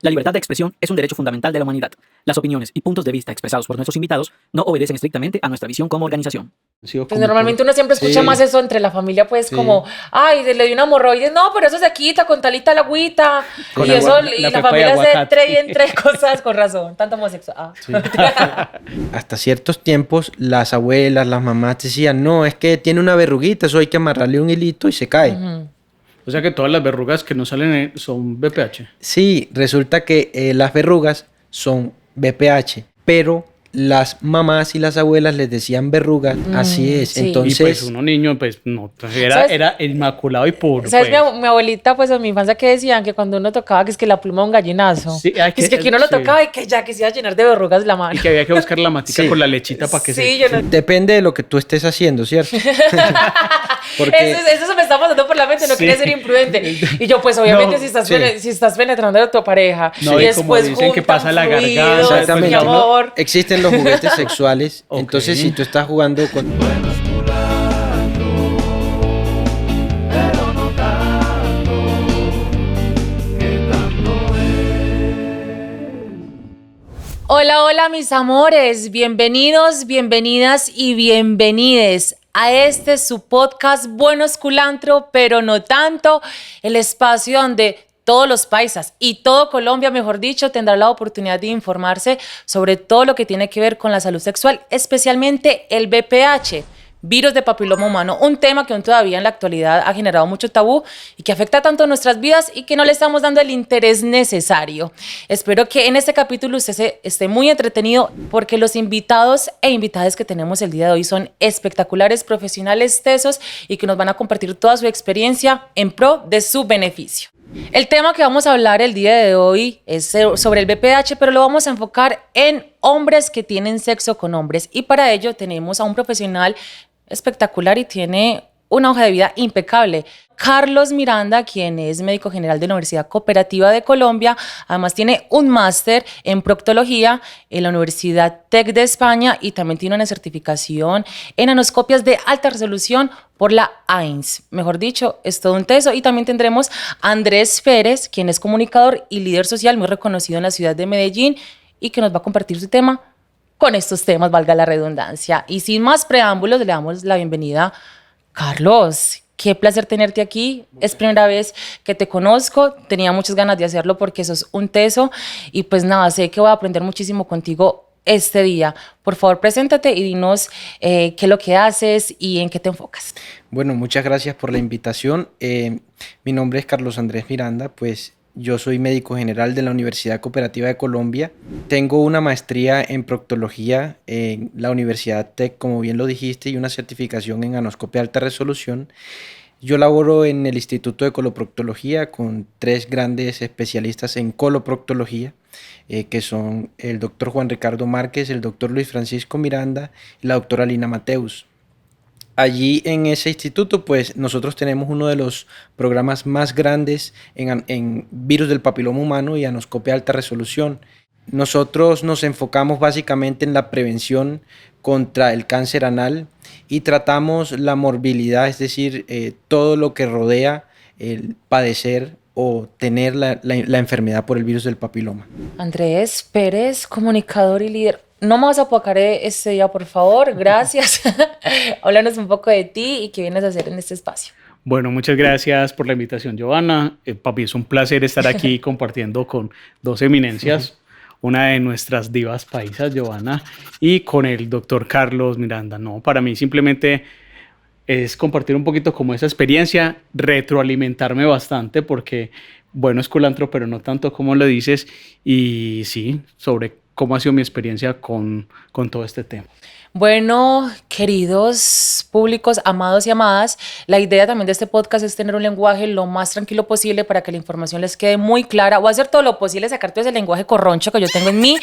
La libertad de expresión es un derecho fundamental de la humanidad. Las opiniones y puntos de vista expresados por nuestros invitados no obedecen estrictamente a nuestra visión como organización. Pues normalmente uno siempre escucha más eso entre la familia, pues como, ay, le dio una hemorroides, no, pero eso se quita con talita la agüita, y eso, y la familia se entre cosas, con razón, tanto homosexual. Sí. Hasta ciertos tiempos, las abuelas, las mamás decían, no, es que tiene una verruguita, eso hay que amarrarle un hilito y se cae. O sea que todas las verrugas que no salen son BPH. Sí, resulta que las verrugas son BPH, pero las mamás y las abuelas les decían verrugas, así es. Sí. Entonces, Y pues uno niño, pues no, era inmaculado y puro. ¿Sabes? Pues. Mi abuelita, pues en mi infancia, que decían que cuando uno tocaba, que es que la pluma de un gallinazo, Sí, es que aquí uno lo tocaba y que ya que se iba a llenar de verrugas la mano. Y que había que buscar la matica Sí. con la lechita para que Sí, yo no... depende de lo que tú estés haciendo, ¿cierto? Porque Eso se me está pasando por la mente, no Sí. quería ser imprudente. Y yo, pues obviamente, No, si estás penetrando a tu pareja No, y y como después dicen que juntan pasa la fluidos, garganta, exactamente, mi ¿no? amor. Existen los juguetes sexuales. Ok. Entonces, si tú estás jugando con... Hola, hola mis amores, bienvenidos, bienvenidas y bienvenides a este su podcast Buenos Culantro, pero no tanto, el espacio donde todos los paisas y todo Colombia, mejor dicho, tendrá la oportunidad de informarse sobre todo lo que tiene que ver con la salud sexual, especialmente el VPH. Virus de papiloma humano, un tema que aún todavía en la actualidad ha generado mucho tabú y que afecta tanto a nuestras vidas y que no le estamos dando el interés necesario. Espero que en este capítulo usted esté muy entretenido porque los invitados e invitadas que tenemos el día de hoy son espectaculares, profesionales, tesos y que nos van a compartir toda su experiencia en pro de su beneficio. El tema que vamos a hablar el día de hoy es sobre el VPH, pero lo vamos a enfocar en hombres que tienen sexo con hombres y para ello tenemos a un profesional espectacular y tiene una hoja de vida impecable. Carlos Miranda, quien es médico general de la Universidad Cooperativa de Colombia, además tiene un máster en proctología en la Universidad TEC de España y también tiene una certificación en anoscopias de alta resolución por la AINS. Mejor dicho, es todo un teso. Y también tendremos a Andrés Pérez, quien es comunicador y líder social muy reconocido en la ciudad de Medellín y que nos va a compartir su tema con estos temas, valga la redundancia. Y sin más preámbulos, le damos la bienvenida. Carlos, qué placer tenerte aquí. Es primera vez que te conozco. Tenía muchas ganas de hacerlo porque sos un teso. Y pues nada, sé que voy a aprender muchísimo contigo este día. Por favor, preséntate y dinos qué es lo que haces y en qué te enfocas. Bueno, muchas gracias por la invitación. Mi nombre es Carlos Andrés Miranda, pues yo soy médico general de la Universidad Cooperativa de Colombia. Tengo una maestría en proctología en la Universidad TEC, como bien lo dijiste, y una certificación en anoscopia de alta resolución. Yo laboro en el Instituto de Coloproctología con 3 grandes especialistas en coloproctología, que son el doctor Juan Ricardo Márquez, el doctor Luis Francisco Miranda y la doctora Lina Mateus. Allí en ese instituto, pues nosotros tenemos uno de los programas más grandes en virus del papiloma humano y anoscopia de alta resolución. Nosotros nos enfocamos básicamente en la prevención contra el cáncer anal y tratamos la morbilidad, es decir, todo lo que rodea el padecer o tener la enfermedad por el virus del papiloma. Andrés Pérez, comunicador y líder. No me vas a apocar este día, por favor. Gracias. Háblanos un poco de ti y qué vienes a hacer en este espacio. Bueno, muchas gracias por la invitación, Giovanna. Papi, es un placer estar aquí compartiendo con 2 eminencias, una de nuestras divas paisas, Giovanna, y con el doctor Carlos Miranda. No, para mí simplemente es compartir un poquito como esa experiencia, retroalimentarme bastante porque, bueno, es culantro, pero no tanto como lo dices, y sí, sobre cómo ha sido mi experiencia con todo este tema. Bueno, queridos públicos, amados y amadas, la idea también de este podcast es tener un lenguaje lo más tranquilo posible para que la información les quede muy clara. Voy a hacer todo lo posible, sacar todo ese lenguaje corroncho que yo tengo en mí,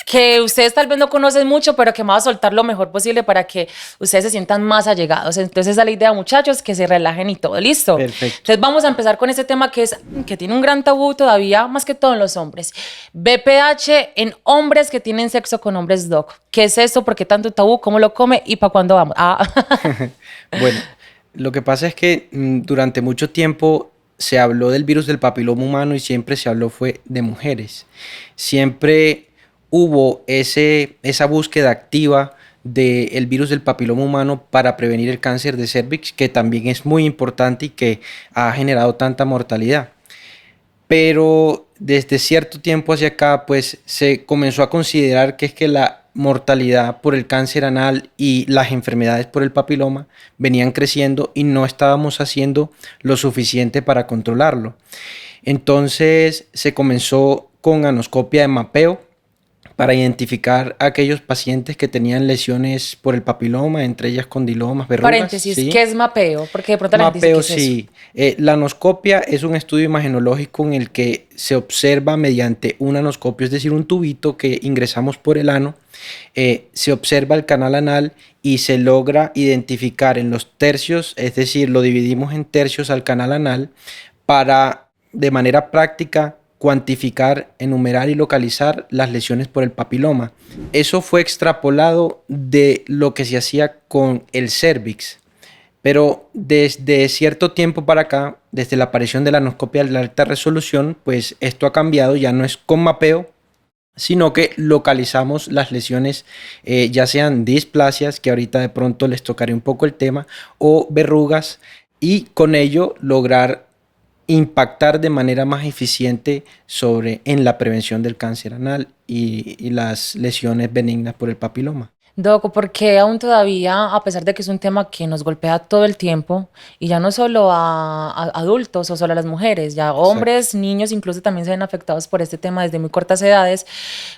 que ustedes tal vez no conocen mucho, pero que me va a soltar lo mejor posible para que ustedes se sientan más allegados. Entonces esa es la idea, muchachos, que se relajen y todo. ¿Listo? Perfecto. Entonces vamos a empezar con este tema que tiene un gran tabú todavía, más que todo en los hombres. VPH en hombres que tienen sexo con hombres, doc. ¿Qué es esto? ¿Por qué tanto tabú? ¿Cómo lo come? ¿Y para cuándo vamos? Bueno, lo que pasa es que durante mucho tiempo se habló del virus del papiloma humano y siempre se habló fue de mujeres. Siempre hubo esa búsqueda activa del virus del papiloma humano para prevenir el cáncer de cervix, que también es muy importante y que ha generado tanta mortalidad. Pero desde cierto tiempo hacia acá, pues se comenzó a considerar que es que la mortalidad por el cáncer anal y las enfermedades por el papiloma venían creciendo y no estábamos haciendo lo suficiente para controlarlo. Entonces se comenzó con anoscopia de mapeo para identificar a aquellos pacientes que tenían lesiones por el papiloma, entre ellas condilomas, verrugas. Paréntesis, ¿sí? ¿qué es mapeo? Porque de pronto la gente Mapeo, dice, ¿qué es eso? sí. La anoscopia es un estudio imagenológico en el que se observa mediante un anoscopio, es decir, un tubito que ingresamos por el ano, se observa el canal anal y se logra identificar en los tercios, es decir, lo dividimos en tercios al canal anal para, de manera práctica, cuantificar, enumerar y localizar las lesiones por el papiloma. Eso fue extrapolado de lo que se hacía con el cervix. Pero desde cierto tiempo para acá, desde la aparición de la anoscopia de alta resolución, pues esto ha cambiado, ya no es con mapeo, sino que localizamos las lesiones, ya sean displasias, que ahorita de pronto les tocaré un poco el tema, o verrugas, y con ello lograr impactar de manera más eficiente en la prevención del cáncer anal y las lesiones benignas por el papiloma. Doc, porque aún todavía, a pesar de que es un tema que nos golpea todo el tiempo, y ya no solo a adultos o solo a las mujeres, ya hombres, niños incluso también se ven afectados por este tema desde muy cortas edades,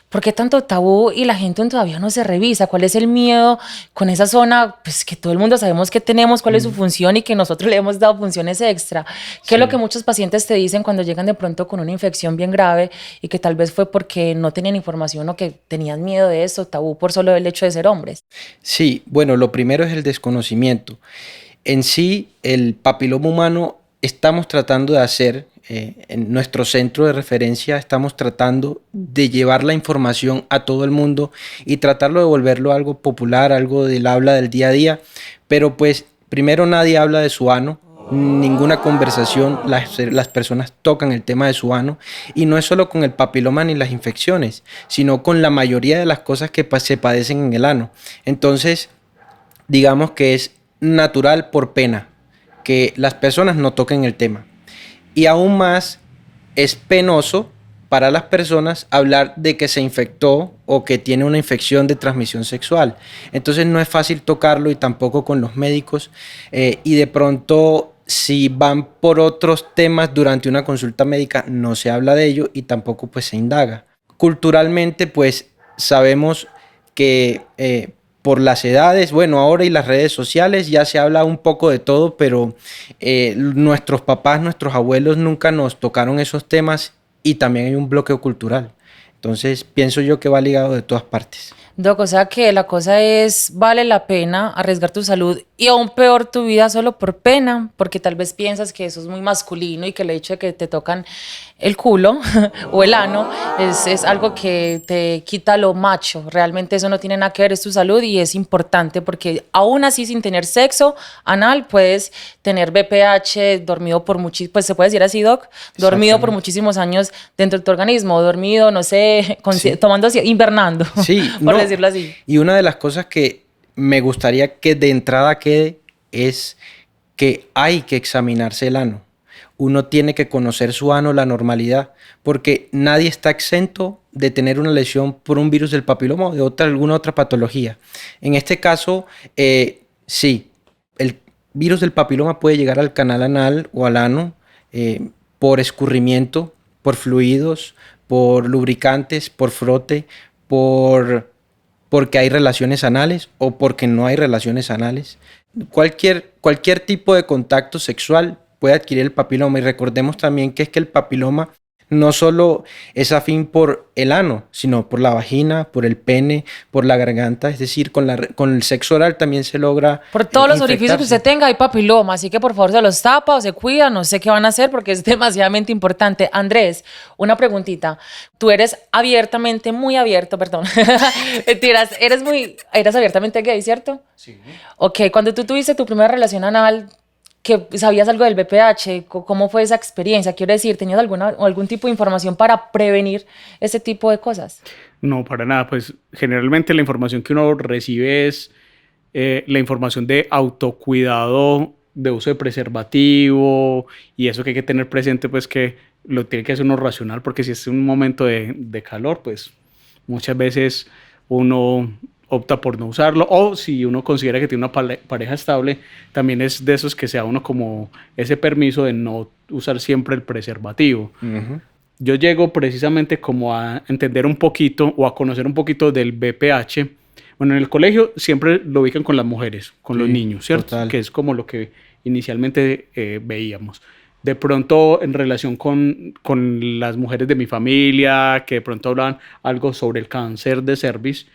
¿por qué tanto tabú y la gente aún todavía no se revisa? ¿Cuál es el miedo con esa zona? Pues que todo el mundo sabemos que tenemos, cuál es su función y que nosotros le hemos dado funciones extra. ¿Qué es lo que muchos pacientes te dicen cuando llegan de pronto con una infección bien grave y que tal vez fue porque no tenían información o que tenían miedo de eso, tabú por solo el hecho de ser hombres? Sí, bueno, lo primero es el desconocimiento. En sí, el papiloma humano estamos tratando de hacer, en nuestro centro de referencia, estamos tratando de llevar la información a todo el mundo y tratarlo de volverlo algo popular, algo del habla del día a día. Pero pues, primero nadie habla de su ano. Ninguna conversación, las personas tocan el tema de su ano, y no es solo con el papiloma ni las infecciones, sino con la mayoría de las cosas que se padecen en el ano. Entonces, digamos que es natural por pena que las personas no toquen el tema. Y aún más es penoso para las personas hablar de que se infectó o que tiene una infección de transmisión sexual. Entonces no es fácil tocarlo, y tampoco con los médicos, y de pronto si van por otros temas durante una consulta médica no se habla de ello y tampoco pues se indaga. Culturalmente pues sabemos que por las edades, bueno, ahora y las redes sociales ya se habla un poco de todo, pero nuestros papás, nuestros abuelos nunca nos tocaron esos temas, y también hay un bloqueo cultural. Entonces pienso yo que va ligado de todas partes. Doc, o sea que la cosa es, vale la pena arriesgar tu salud y aún peor tu vida solo por pena, porque tal vez piensas que eso es muy masculino y que el hecho de que te tocan el culo o el ano es algo que te quita lo macho. Realmente eso no tiene nada que ver, es tu salud y es importante porque aún así sin tener sexo anal puedes tener BPH dormido por pues se puede decir así, Doc, dormido por muchísimos años dentro de tu organismo, dormido, no sé, tomando, invernando, sí, por decirlo así. Y una de las cosas que me gustaría que de entrada quede es que hay que examinarse el ano. Uno tiene que conocer su ano, la normalidad, porque nadie está exento de tener una lesión por un virus del papiloma o de alguna otra patología. En este caso, sí, el virus del papiloma puede llegar al canal anal o al ano por escurrimiento, por fluidos, por lubricantes, por frote, porque hay relaciones anales o porque no hay relaciones anales. Cualquier tipo de contacto sexual puede adquirir el papiloma, y recordemos también que es que el papiloma no solo es afín por el ano, sino por la vagina, por el pene, por la garganta, es decir, con el sexo oral también se logra por todos los orificios que infectarse. usted tenga hay papiloma, así que por favor se los tapa o se cuida, no sé qué van a hacer porque es demasiadamente importante. Andrés, una preguntita. Tú eres abiertamente, muy abierto, perdón. Mentiras, eres abiertamente gay, ¿cierto? Sí. Ok, cuando tú tuviste tu primera relación anal, que sabías algo del BPH. ¿Cómo fue esa experiencia? Quiero decir, ¿tenías algún tipo de información para prevenir ese tipo de cosas? No, para nada. Pues generalmente la información que uno recibe es la información de autocuidado, de uso de preservativo y eso que hay que tener presente, pues que lo tiene que hacer uno racional, porque si es un momento de calor, pues muchas veces uno opta por no usarlo, o si uno considera que tiene una pareja estable, también es de esos que se da uno como ese permiso de no usar siempre el preservativo. Yo llego precisamente como a entender un poquito o a conocer un poquito del BPH. Bueno, en el colegio siempre lo ubican con las mujeres, con los niños, ¿cierto? Total. Que es como lo que inicialmente veíamos. De pronto, en relación con las mujeres de mi familia, que de pronto hablaban algo sobre el cáncer de cervix,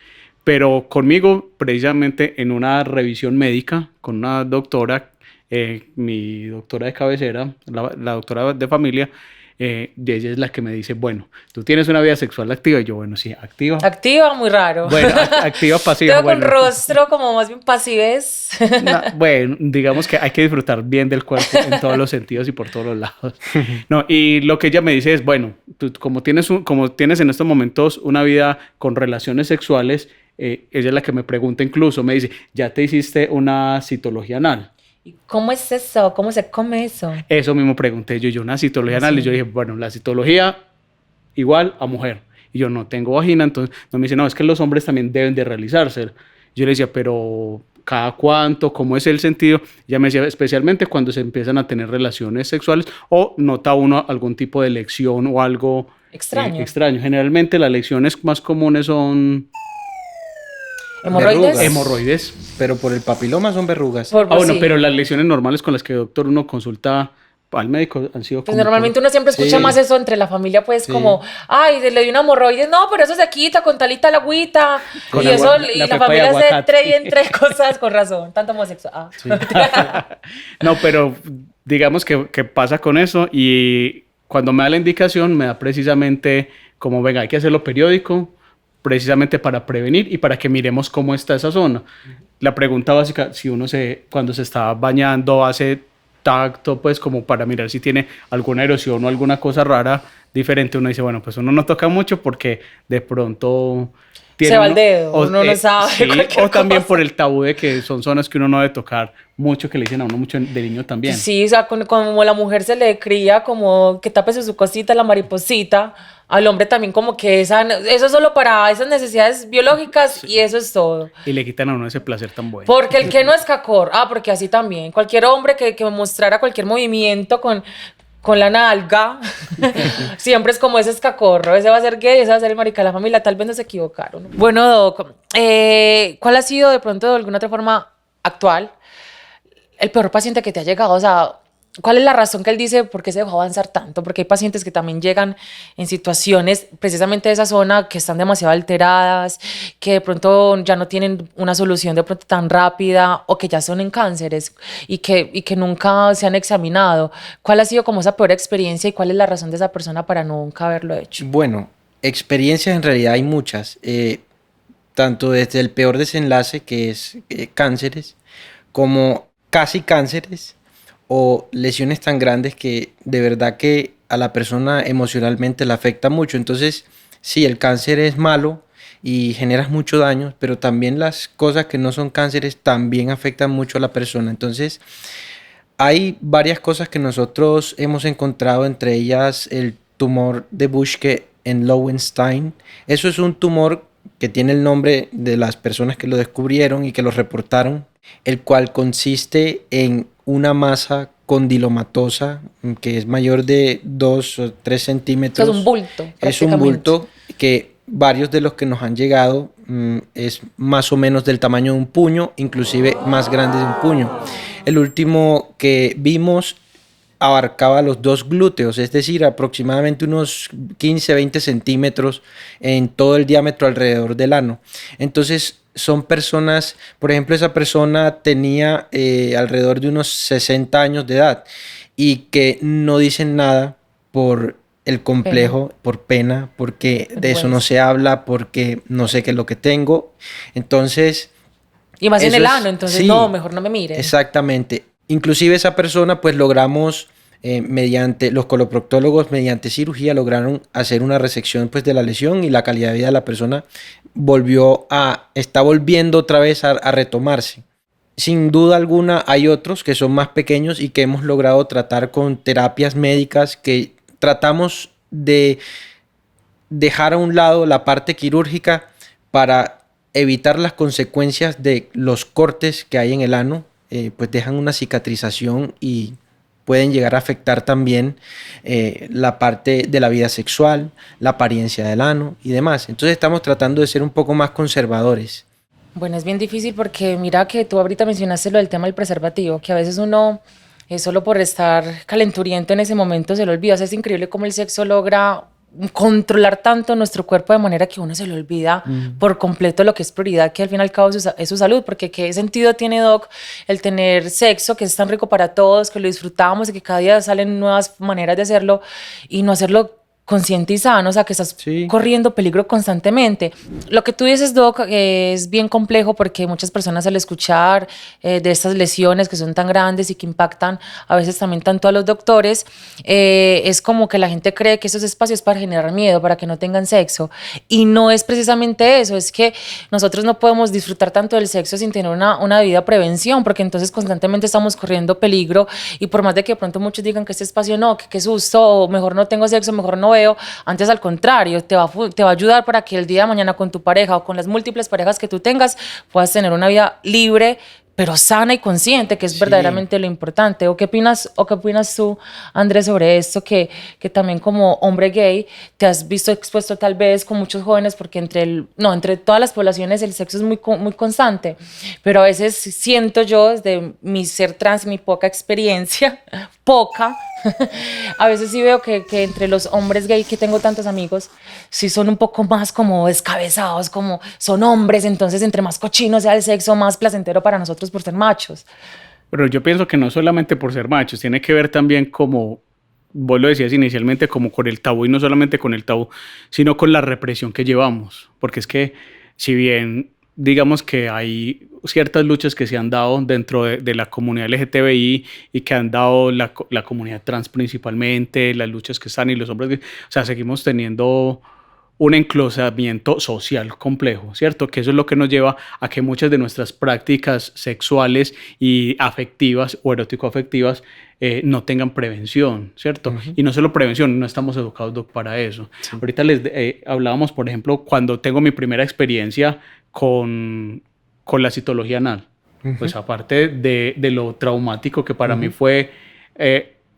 pero conmigo, precisamente en una revisión médica, con una doctora, mi doctora de cabecera, la doctora de familia, y ella es la que me dice, bueno, tú tienes una vida sexual activa. Y yo, bueno, sí, activa. Activa, muy raro. Bueno, activa, pasiva. Tengo bueno. un rostro como más bien pasives. No, bueno, digamos que hay que disfrutar bien del cuerpo en todos los sentidos y por todos los lados. No, y lo que ella me dice es, bueno, tú como tienes en estos momentos una vida con relaciones sexuales, ella es la que me pregunta incluso, me dice, ¿ya te hiciste una citología anal? ¿Y cómo es eso? ¿Cómo se come eso? Eso mismo pregunté yo una citología anal, y yo dije, bueno, la citología igual a mujer. Y yo no tengo vagina, entonces no me dice, no, es que los hombres también deben de realizarse. Yo le decía, pero ¿cada cuánto? ¿Cómo es el sentido? Ya me decía, especialmente cuando se empiezan a tener relaciones sexuales o nota uno algún tipo de lesión o algo extraño. Extraño. Generalmente las lesiones más comunes son ¿Hemorroides? Verrugas. hemorroides. Pero por el papiloma son verrugas. Bueno, sí. pero las lesiones normales con las que doctor uno consulta al médico han sido Pues como normalmente uno siempre escucha Sí. más eso entre la familia, pues Sí. como, ay, le dio una hemorroides, no, pero eso se quita con talita la agüita. Con Y eso, agua- y la la pepa de familia se aguacate. entre y entre cosas, con razón, tanto homosexual. Ah. No, pero digamos que pasa con eso, y cuando me da la indicación me da precisamente como, venga, hay que hacerlo periódico, precisamente para prevenir y para que miremos cómo está esa zona. La pregunta básica, si uno cuando se está bañando hace tacto, pues como para mirar si tiene alguna erosión o alguna cosa rara diferente, uno dice, bueno, pues uno no toca mucho porque de pronto Se va el dedo, uno no sabe sí, cualquier o también cosa. por el tabú de que son zonas que uno no debe tocar mucho, que le dicen a uno mucho de niño también. Sí, o sea, como la mujer se le cría como que tápese su cosita, la mariposita, al hombre también como que eso es solo para esas necesidades biológicas y eso es todo. Y le quitan a uno ese placer tan bueno. Porque el que no es cacor, porque así también, cualquier hombre que mostrara cualquier movimiento con la nalga, siempre es como ese escacorro, ese va a ser gay, ese va a ser el marica de la familia, tal vez nos equivocaron. Bueno, Doc, ¿cuál ha sido de pronto de alguna otra forma actual el peor paciente que te ha llegado? O sea, ¿cuál es la razón que él dice por qué se dejó avanzar tanto? Porque hay pacientes que también llegan en situaciones precisamente de esa zona que están demasiado alteradas, que de pronto ya no tienen una solución de pronto tan rápida o que ya son en cánceres y que nunca se han examinado. ¿Cuál ha sido como esa peor experiencia y cuál es la razón de esa persona para nunca haberlo hecho? Bueno, experiencias en realidad hay muchas, tanto desde el peor desenlace, que es cánceres, como casi cánceres o lesiones tan grandes que de verdad que a la persona emocionalmente la afecta mucho. Entonces, sí, el cáncer es malo y generas mucho daño, pero también las cosas que no son cánceres también afectan mucho a la persona. Entonces, hay varias cosas que nosotros hemos encontrado, entre ellas el tumor de Buschke en Lowenstein. Eso es un tumor que tiene el nombre de las personas que lo descubrieron y que lo reportaron, el cual consiste en una masa condilomatosa que es mayor de 2 o 3 centímetros. Es un bulto. Es un bulto que varios de los que nos han llegado es más o menos del tamaño de un puño, inclusive más grande de un puño. El último que vimos abarcaba los 2 glúteos, es decir, aproximadamente unos 15-20 centímetros en todo el diámetro alrededor del ano. Entonces son personas, por ejemplo, esa persona tenía alrededor de unos 60 años de edad y que no dicen nada por el complejo, por pena, porque de eso no se habla, porque no sé qué es lo que tengo. Entonces... Y más en eso el es- ano, entonces sí, no, mejor no me mire. Exactamente. Inclusive esa persona pues logramos mediante los coloproctólogos, mediante cirugía, lograron hacer una resección pues de la lesión y la calidad de vida de la persona está volviendo otra vez a retomarse. Sin duda alguna hay otros que son más pequeños y que hemos logrado tratar con terapias médicas que tratamos de dejar a un lado la parte quirúrgica para evitar las consecuencias de los cortes que hay en el ano, pues dejan una cicatrización y pueden llegar a afectar también la parte de la vida sexual, la apariencia del ano y demás. Entonces estamos tratando de ser un poco más conservadores. Bueno, es bien difícil porque mira que tú ahorita mencionaste lo del tema del preservativo, que a veces uno, solo por estar calenturiento en ese momento se lo olvida. O sea, es increíble cómo el sexo logra controlar tanto nuestro cuerpo de manera que uno se le olvida por completo lo que es prioridad, que al fin y al cabo es su salud, porque qué sentido tiene, Doc, el tener sexo, que es tan rico para todos, que lo disfrutamos y que cada día salen nuevas maneras de hacerlo y no hacerlo consciente y sano, o sea, que estás corriendo peligro constantemente. Lo que tú dices, Doc, es bien complejo porque muchas personas al escuchar de estas lesiones que son tan grandes y que impactan a veces también tanto a los doctores, es como que la gente cree que esos espacios es para generar miedo, para que no tengan sexo, y no es precisamente eso, es que nosotros no podemos disfrutar tanto del sexo sin tener una debida prevención, porque entonces constantemente estamos corriendo peligro, y por más de que de pronto muchos digan que este espacio no, que qué susto, o mejor no tengo sexo, mejor no veo, antes al contrario, te va a ayudar para que el día de mañana con tu pareja o con las múltiples parejas que tú tengas puedas tener una vida libre, pero sana y consciente, que es verdaderamente lo importante. ¿O qué opinas tú, Andrés, sobre esto, que también como hombre gay te has visto expuesto tal vez con muchos jóvenes, porque entre todas las poblaciones el sexo es muy constante, pero a veces siento yo, desde mi ser trans, mi poca experiencia, a veces sí veo que entre los hombres gay, que tengo tantos amigos, sí son un poco más como descabezados, como son hombres, entonces entre más cochino sea el sexo, más placentero para nosotros por ser machos. Pero yo pienso que no solamente por ser machos, tiene que ver también, como vos lo decías inicialmente, como con el tabú, y no solamente con el tabú, sino con la represión que llevamos. Porque es que si bien digamos que hay ciertas luchas que se han dado dentro de la comunidad LGTBI y que han dado la comunidad trans principalmente, las luchas que están y los hombres, o sea, seguimos teniendo un enclosamiento social complejo, ¿cierto? Que eso es lo que nos lleva a que muchas de nuestras prácticas sexuales y afectivas o erótico-afectivas no tengan prevención, ¿cierto? Y no solo prevención, no estamos educados, Doc, para eso. Sí. Ahorita les hablábamos, por ejemplo, cuando tengo mi primera experiencia con la citología anal. Pues aparte de lo traumático que para mí fue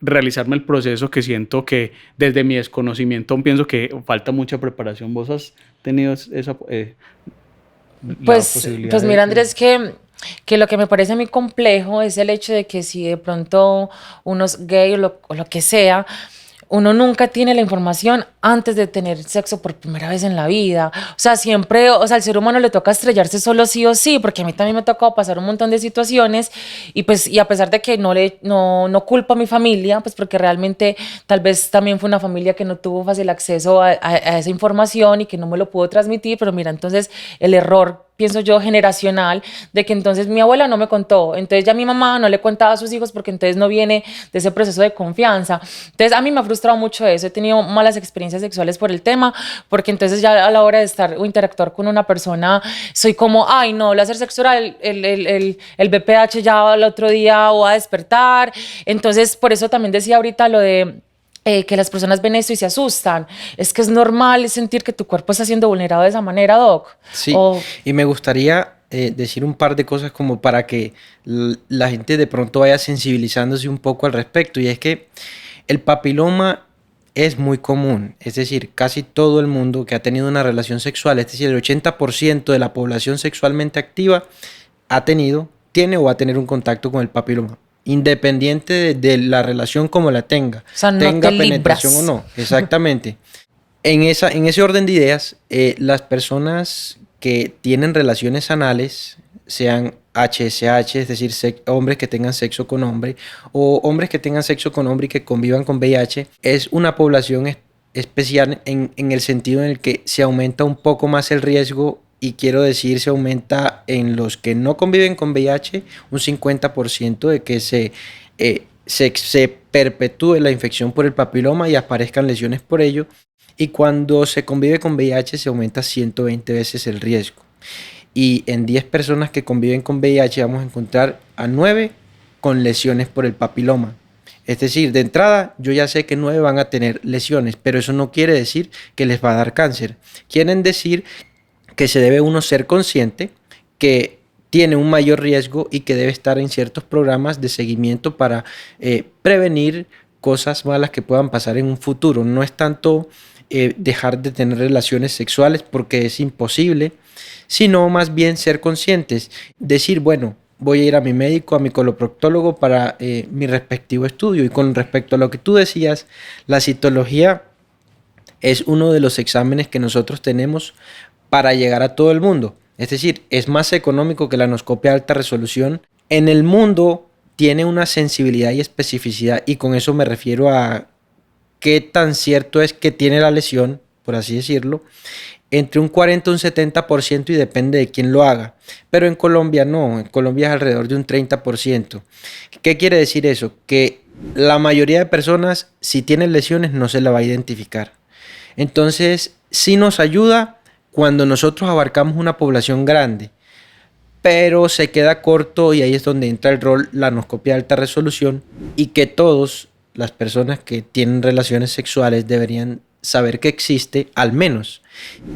realizarme el proceso, que siento que desde mi desconocimiento pienso que falta mucha preparación. ¿Vos has tenido esa pues mira, Andrés, que lo que me parece muy complejo es el hecho de que si de pronto uno es gay o lo que sea, uno nunca tiene la información antes de tener sexo por primera vez en la vida. O sea, siempre, al ser humano le toca estrellarse solo sí o sí, porque a mí también me ha tocado pasar un montón de situaciones y a pesar de que no culpo a mi familia, pues porque realmente tal vez también fue una familia que no tuvo fácil acceso a esa información y que no me lo pudo transmitir, pero mira, entonces el error, pienso yo, generacional, de que entonces mi abuela no me contó, entonces ya mi mamá no le contaba a sus hijos porque entonces no viene de ese proceso de confianza. Entonces a mí me ha frustrado mucho eso, he tenido malas experiencias sexuales por el tema, porque entonces ya a la hora de estar o interactuar con una persona, soy como, ay no, láser sexo oral, el BPH ya al otro día va a despertar. Entonces por eso también decía ahorita lo de que las personas ven esto y se asustan. Es que es normal sentir que tu cuerpo está siendo vulnerado de esa manera, Doc. Sí, y me gustaría decir un par de cosas como para que la gente de pronto vaya sensibilizándose un poco al respecto. Y es que el papiloma es muy común. Es decir, casi todo el mundo que ha tenido una relación sexual, es decir, el 80% de la población sexualmente activa tiene o va a tener un contacto con el papiloma, independiente de la relación como la tenga, o sea, no tenga penetración o no. Exactamente. En ese orden de ideas, las personas que tienen relaciones anales, sean HSH, es decir, hombres que tengan sexo con hombre, o hombres que tengan sexo con hombre y que convivan con VIH, es una población especial en el sentido en el que se aumenta un poco más el riesgo y quiero decir se aumenta en los que no conviven con VIH un 50% de que se perpetúe la infección por el papiloma y aparezcan lesiones por ello. Y cuando se convive con VIH se aumenta 120 veces el riesgo. Y en 10 personas que conviven con VIH vamos a encontrar a 9 con lesiones por el papiloma. Es decir, de entrada yo ya sé que 9 van a tener lesiones, pero eso no quiere decir que les va a dar cáncer. Quieren decir que se debe uno ser consciente que tiene un mayor riesgo y que debe estar en ciertos programas de seguimiento para prevenir cosas malas que puedan pasar en un futuro. No es tanto dejar de tener relaciones sexuales porque es imposible, sino más bien ser conscientes, decir, bueno, voy a ir a mi médico, a mi coloproctólogo para mi respectivo estudio. Y con respecto a lo que tú decías, la citología es uno de los exámenes que nosotros tenemos para llegar a todo el mundo. Es decir, es más económico que la anoscopia de alta resolución. En el mundo tiene una sensibilidad y especificidad, y con eso me refiero a qué tan cierto es que tiene la lesión, por así decirlo, entre un 40 y un 70% y depende de quién lo haga. Pero en Colombia no, en Colombia es alrededor de un 30%. ¿Qué quiere decir eso? Que la mayoría de personas, si tienen lesiones, no se la va a identificar. Entonces, sí nos ayuda cuando nosotros abarcamos una población grande, pero se queda corto y ahí es donde entra el rol la anoscopia de alta resolución, y que todas las personas que tienen relaciones sexuales deberían saber que existe, al menos,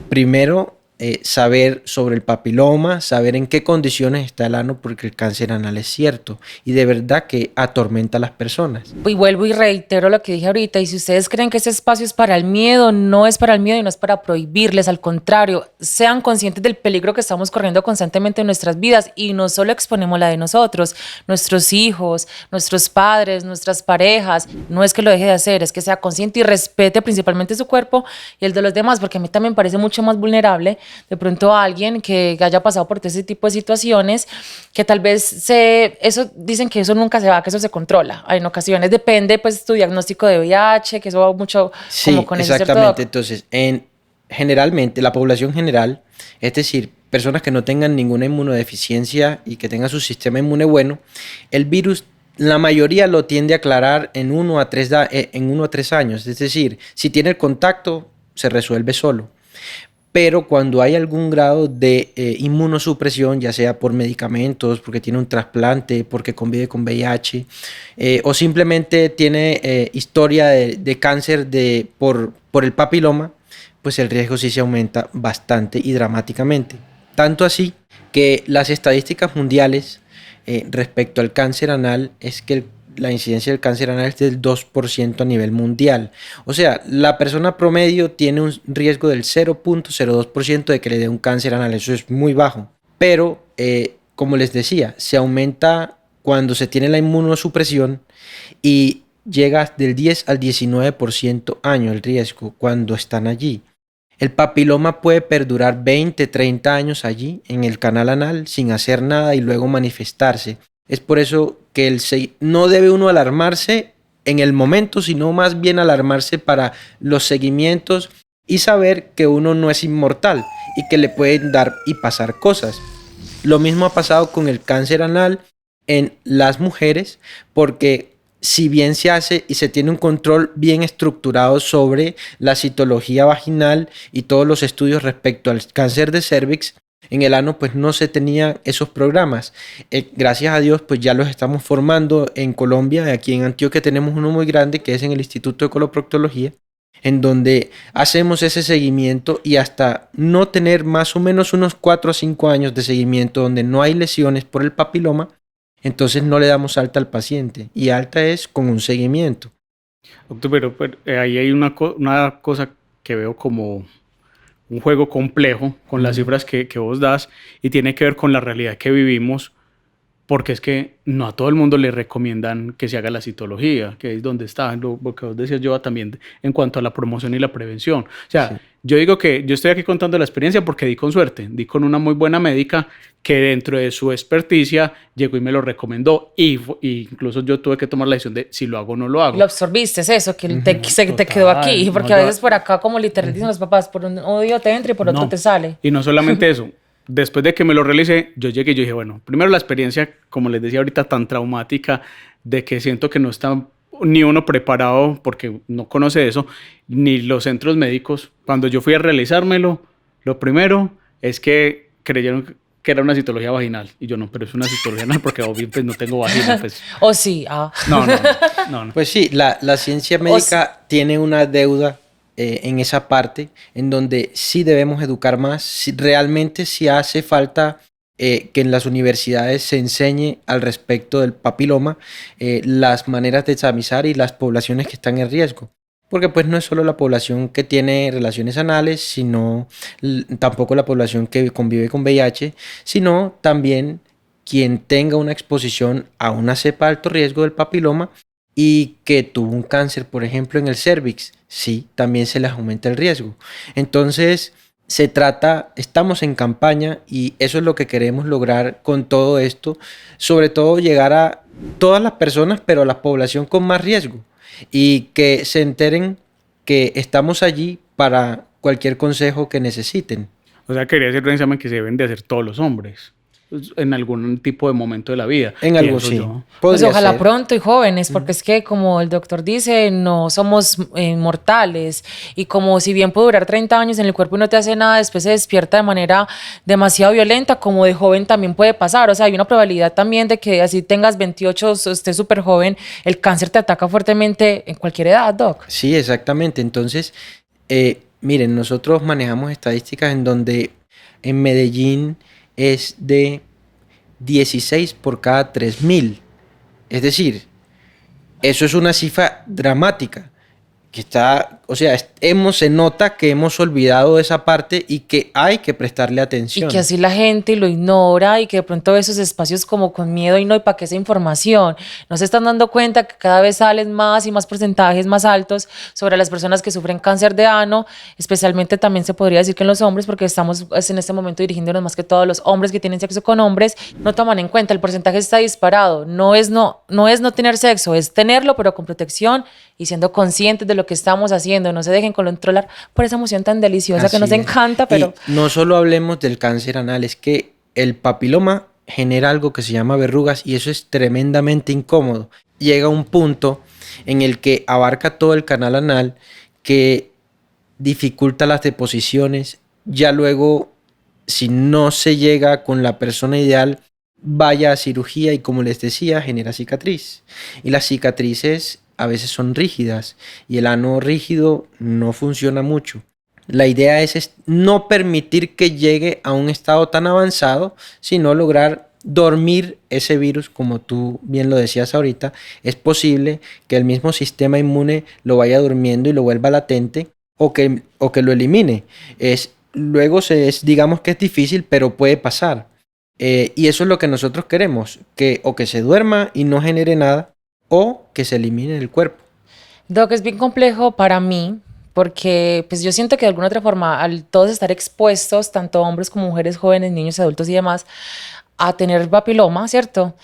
primero, saber sobre el papiloma, saber en qué condiciones está el ano, porque el cáncer anal es cierto y de verdad que atormenta a las personas. Y vuelvo y reitero lo que dije ahorita, y si ustedes creen que ese espacio es para el miedo, no es para el miedo y no es para prohibirles, al contrario, sean conscientes del peligro que estamos corriendo constantemente en nuestras vidas, y no solo exponemos la de nosotros, nuestros hijos, nuestros padres, nuestras parejas. No es que lo deje de hacer, es que sea consciente y respete principalmente su cuerpo y el de los demás, porque a mí también me parece mucho más vulnerable de pronto a alguien que haya pasado por ese tipo de situaciones, que tal vez eso dicen que eso nunca se va, que eso se controla. En ocasiones depende pues tu diagnóstico de VIH, que eso va mucho como con eso. Exactamente. Entonces, generalmente, la población general, es decir, personas que no tengan ninguna inmunodeficiencia y que tengan su sistema inmune bueno, el virus, la mayoría lo tiende a aclarar en 1 a 3 años. Es decir, si tiene el contacto, se resuelve solo. Pero cuando hay algún grado de inmunosupresión, ya sea por medicamentos, porque tiene un trasplante, porque convive con VIH, o simplemente tiene historia de cáncer por el papiloma, pues el riesgo sí se aumenta bastante y dramáticamente. Tanto así que las estadísticas mundiales respecto al cáncer anal es que la incidencia del cáncer anal es del 2% a nivel mundial. O sea, la persona promedio tiene un riesgo del 0.02% de que le dé un cáncer anal. Eso es muy bajo. Pero, como les decía, se aumenta cuando se tiene la inmunosupresión y llega del 10 al 19% año el riesgo cuando están allí. El papiloma puede perdurar 20, 30 años allí en el canal anal sin hacer nada y luego manifestarse. Es por eso que no debe uno alarmarse en el momento, sino más bien alarmarse para los seguimientos y saber que uno no es inmortal y que le pueden dar y pasar cosas. Lo mismo ha pasado con el cáncer anal en las mujeres, porque si bien se hace y se tiene un control bien estructurado sobre la citología vaginal y todos los estudios respecto al cáncer de cervix, en el ano pues no se tenían esos programas. Gracias a Dios pues ya los estamos formando en Colombia. Aquí en Antioquia tenemos uno muy grande que es en el Instituto de Coloproctología, en donde hacemos ese seguimiento, y hasta no tener más o menos unos 4 a 5 años de seguimiento donde no hay lesiones por el papiloma, entonces no le damos alta al paciente, y alta es con un seguimiento. Doctor, pero ahí hay una cosa que veo como un juego complejo con las cifras que vos das, y tiene que ver con la realidad que vivimos porque es que no a todo el mundo le recomiendan que se haga la citología, que es donde está lo que vos decías, yo también en cuanto a la promoción y la prevención. O sea, Sí. yo digo que yo estoy aquí contando la experiencia porque di con suerte, di con una muy buena médica que dentro de su experticia llegó y me lo recomendó y incluso yo tuve que tomar la decisión de si lo hago o no lo hago. Lo absorbiste, es eso, que te quedó Total. aquí, porque No, a yo- veces por acá, como literal dicen los papás, por un oído te entra y por otro No. te sale. Y no solamente eso, después de que me lo realicé, yo llegué y yo dije, bueno, primero la experiencia, como les decía ahorita, tan traumática, de que siento que no está ni uno preparado porque no conoce eso, ni los centros médicos. Cuando yo fui a realizármelo, lo primero es que creyeron que era una citología vaginal. Y yo no, pero es una citología anal porque obvio pues no tengo vagina. Pues. O sí, ah. No, no, no, no. Pues sí, la ciencia médica tiene una deuda en esa parte, en donde sí debemos educar más, realmente sí hace falta que en las universidades se enseñe al respecto del papiloma, las maneras de examinar y las poblaciones que están en riesgo. Porque pues no es solo la población que tiene relaciones anales, sino tampoco la población que convive con VIH, sino también quien tenga una exposición a una cepa de alto riesgo del papiloma y que tuvo un cáncer, por ejemplo, en el cérvix, sí, también se les aumenta el riesgo. Entonces, estamos en campaña y eso es lo que queremos lograr con todo esto, sobre todo llegar a todas las personas, pero a la población con más riesgo y que se enteren que estamos allí para cualquier consejo que necesiten. O sea, quería hacer un examen que se deben de hacer todos los hombres en algún tipo de momento de la vida. En algo Pienso sí. yo. Pues Podría ojalá ser. pronto y jóvenes, porque es que como el doctor dice, no somos mortales y como si bien puede durar 30 años en el cuerpo y no te hace nada, después se despierta de manera demasiado violenta, como de joven también puede pasar. O sea, hay una probabilidad también de que así tengas 28, estés súper joven, el cáncer te ataca fuertemente en cualquier edad, doc. Sí, exactamente. Entonces, miren, nosotros manejamos estadísticas en donde en Medellín es de 16 por cada 3.000. Es decir, eso es una cifra dramática. Que está, o sea, se nota que hemos olvidado esa parte y que hay que prestarle Y atención. que así la gente lo ignora y que de pronto ve esos espacios como con miedo y no, y para qué esa información. No se están dando cuenta que cada vez salen más y más porcentajes más altos sobre las personas que sufren cáncer de ano, especialmente también se podría decir que en los hombres, porque estamos en este momento dirigiéndonos más que todos los hombres que tienen sexo con hombres, no toman en cuenta, el porcentaje está disparado. No es no tener sexo, es tenerlo, pero con protección y siendo conscientes de lo que estamos haciendo. No se dejen controlar por esa emoción tan deliciosa Así que nos es. encanta, pero... Y no solo hablemos del cáncer anal, es que el papiloma genera algo que se llama verrugas y eso es tremendamente incómodo. Llega un punto en el que abarca todo el canal anal que dificulta las deposiciones. Ya luego, si no se llega con la persona ideal, vaya a cirugía y, como les decía, genera cicatriz. Y las cicatrices a veces son rígidas y el ano rígido no funciona mucho. La idea es no permitir que llegue a un estado tan avanzado, sino lograr dormir ese virus, como tú bien lo decías ahorita. Es posible que el mismo sistema inmune lo vaya durmiendo y lo vuelva latente o que lo elimine. Digamos que es difícil, pero puede pasar. Y eso es lo que nosotros queremos, que o que se duerma y no genere nada, o que se elimine del cuerpo. Doc, es bien complejo para mí porque pues yo siento que de alguna otra forma al todos estar expuestos, tanto hombres como mujeres, jóvenes, niños, adultos y demás, a tener papiloma, ¿cierto?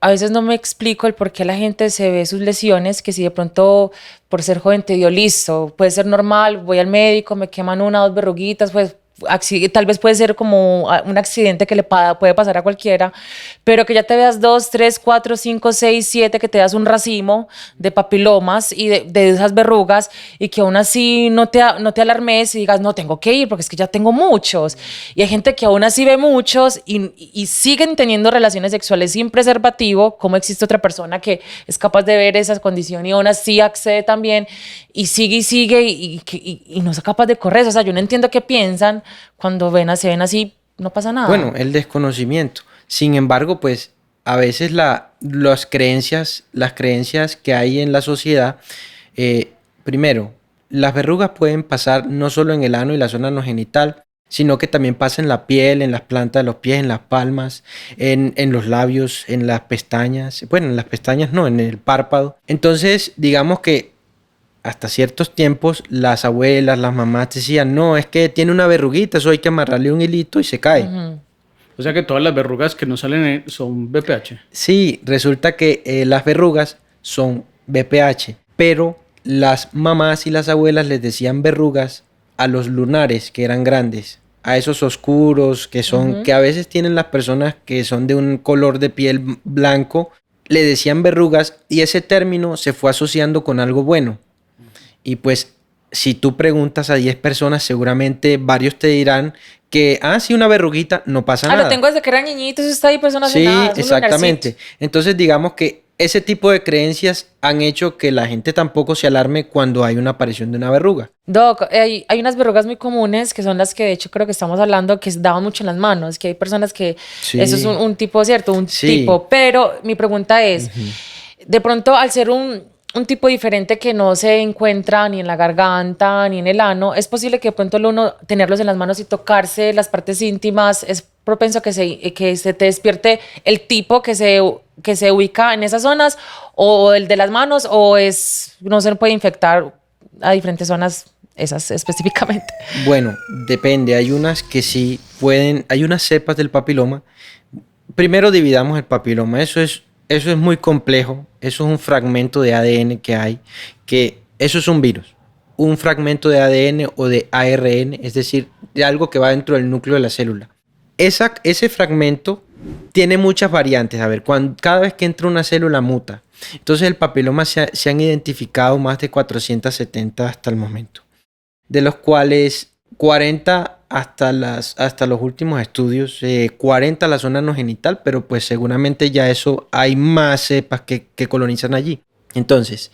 A veces no me explico el por qué la gente se ve sus lesiones, que si de pronto por ser joven te dio listo, puede ser normal, voy al médico, me queman 1 o 2 verruguitas, pues tal vez puede ser como un accidente que le puede pasar a cualquiera, pero que ya te veas 2, 3, 4, 5, 6, 7, que te das un racimo de papilomas y de esas verrugas y que aún así no te alarmes y digas, no, tengo que ir porque es que ya tengo muchos. Y hay gente que aún así ve muchos y siguen teniendo relaciones sexuales sin preservativo, como existe otra persona que es capaz de ver esa condición y aún así accede también y sigue y no es capaz de correr. O sea, yo no entiendo qué piensan cuando se ven así, no pasa nada. Bueno, el desconocimiento. Sin embargo, pues a veces las creencias que hay en la sociedad, primero, las verrugas pueden pasar no solo en el ano y la zona no genital, sino que también pasa en la piel, en las plantas de los pies, en las palmas, en los labios, en las pestañas. Bueno, en las pestañas no, en el párpado. Entonces, digamos que hasta ciertos tiempos las abuelas, las mamás decían, no, es que tiene una verruguita, eso hay que amarrarle un hilito y se cae. O sea que todas las verrugas que no salen son BPH. Sí, resulta que las verrugas son BPH, pero las mamás y las abuelas les decían verrugas a los lunares que eran grandes, a esos oscuros que son, que a veces tienen las personas que son de un color de piel blanco, le decían verrugas y ese término se fue asociando con algo bueno. Y pues si tú preguntas a 10 personas, seguramente varios te dirán que, sí, una verruguita, no pasa nada. Lo tengo desde que era niñito, eso está ahí, pues no hace Sí, nada. Es un exactamente. lunarcito. Entonces digamos que ese tipo de creencias han hecho que la gente tampoco se alarme cuando hay una aparición de una verruga. Doc, hay unas verrugas muy comunes que son las que de hecho creo que estamos hablando que daban mucho en las manos, que hay personas que Sí. eso es un tipo, ¿cierto? Un Sí. tipo, pero mi pregunta es, de pronto al ser un tipo diferente que no se encuentra ni en la garganta ni en el ano, ¿es posible que de pronto uno tenerlos en las manos y tocarse las partes íntimas es propenso a que se te despierte el tipo que se ubica en esas zonas o el de las manos o no se puede infectar a diferentes zonas esas específicamente? Bueno, depende. Hay unas que sí pueden, hay unas cepas del papiloma. Primero dividamos el papiloma. Eso es muy complejo. Eso es un fragmento de ADN que hay, que eso es un virus. Un fragmento de ADN o de ARN, es decir, de algo que va dentro del núcleo de la célula. Ese fragmento tiene muchas variantes. A ver, cada vez que entra una célula muta. Entonces el papiloma se han identificado más de 470 hasta el momento, de los cuales 40 hasta los últimos estudios, 40 la zona no genital, pero pues seguramente ya eso hay más cepas que colonizan allí. Entonces,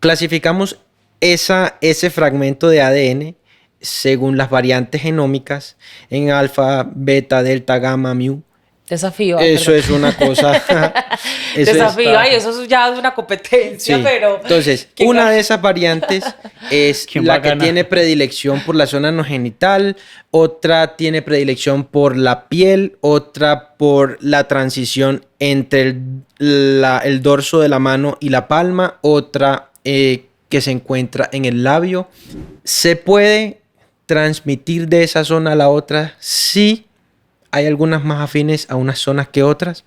clasificamos ese fragmento de ADN según las variantes genómicas en alfa, beta, delta, gamma, mu. Desafío. Eso perdón. es una cosa. Desafío, eso ya es una competencia, Sí. pero... Entonces, ¿quién una gana? de esas variantes es ¿Quién va la a que ganar? tiene predilección por la zona no genital, otra tiene predilección por la piel, otra por la transición entre el dorso de la mano y la palma, otra que se encuentra en el labio. ¿Se puede transmitir de esa zona a la otra? Sí, hay algunas más afines a unas zonas que otras,